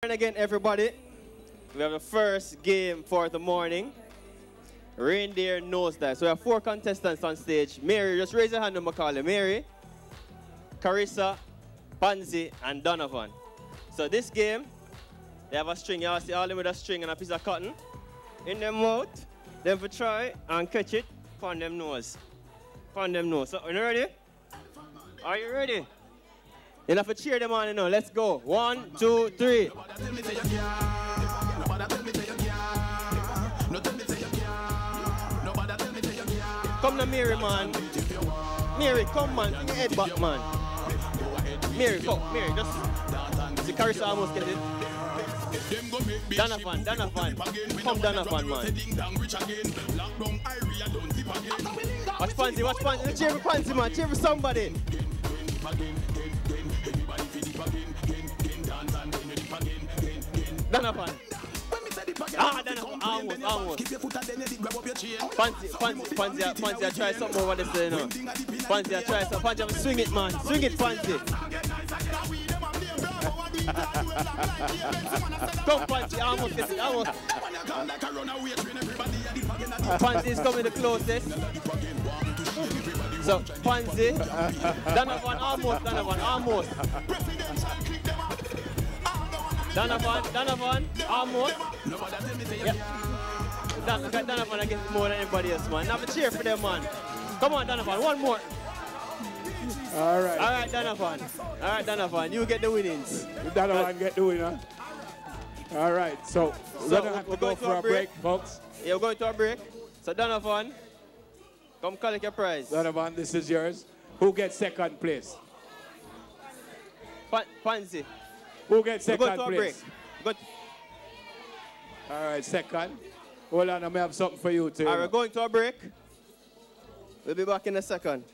And again, everybody, we have the first game for the morning. Reindeer knows that. So we have 4 contestants on stage. Mary, just raise your hand when I call you. Mary, Carissa, Pansy, and Donovan. So this game, they have a string. You see all them with a string and a piece of cotton in their mouth. Then we try and catch it on them nose. On them nose. So, are you ready? Are you ready? You have to cheer them on, you know. Let's go. 1, 2, 3. Come to Mary, man. Mary, come, man. Give me head back, man. Mary, come. Mary, just... The Carissa almost get it. Donovan. Come, Donovan, man. Watch Pansy. Cheer for Pansy, man. Cheer for somebody. Donovan. Donovan. Almost. Pansy, try something over this, you know. Pansy, try something. Pansy, swing it, man. Swing it, Pansy. Come, Pansy. Almost get it. Almost. Pansy is coming the closest. So, Pansy. Donovan, almost. Donovan, almost. Yeah. Donovan against more than anybody else, man. Have a cheer for them, man. Come on, Donovan. One more. All right. All right, Donovan. You get the winnings. Donovan get the winner. All right. So we're going to have to go for a break, folks. Yeah, we're going to a break. So, Donovan, come collect your prize. Donovan, this is yours. Who gets second place? Pansy. Who gets second place? All right, second. Hold on, I may have something for you too. All right, we're going to a break. We'll be back in a second.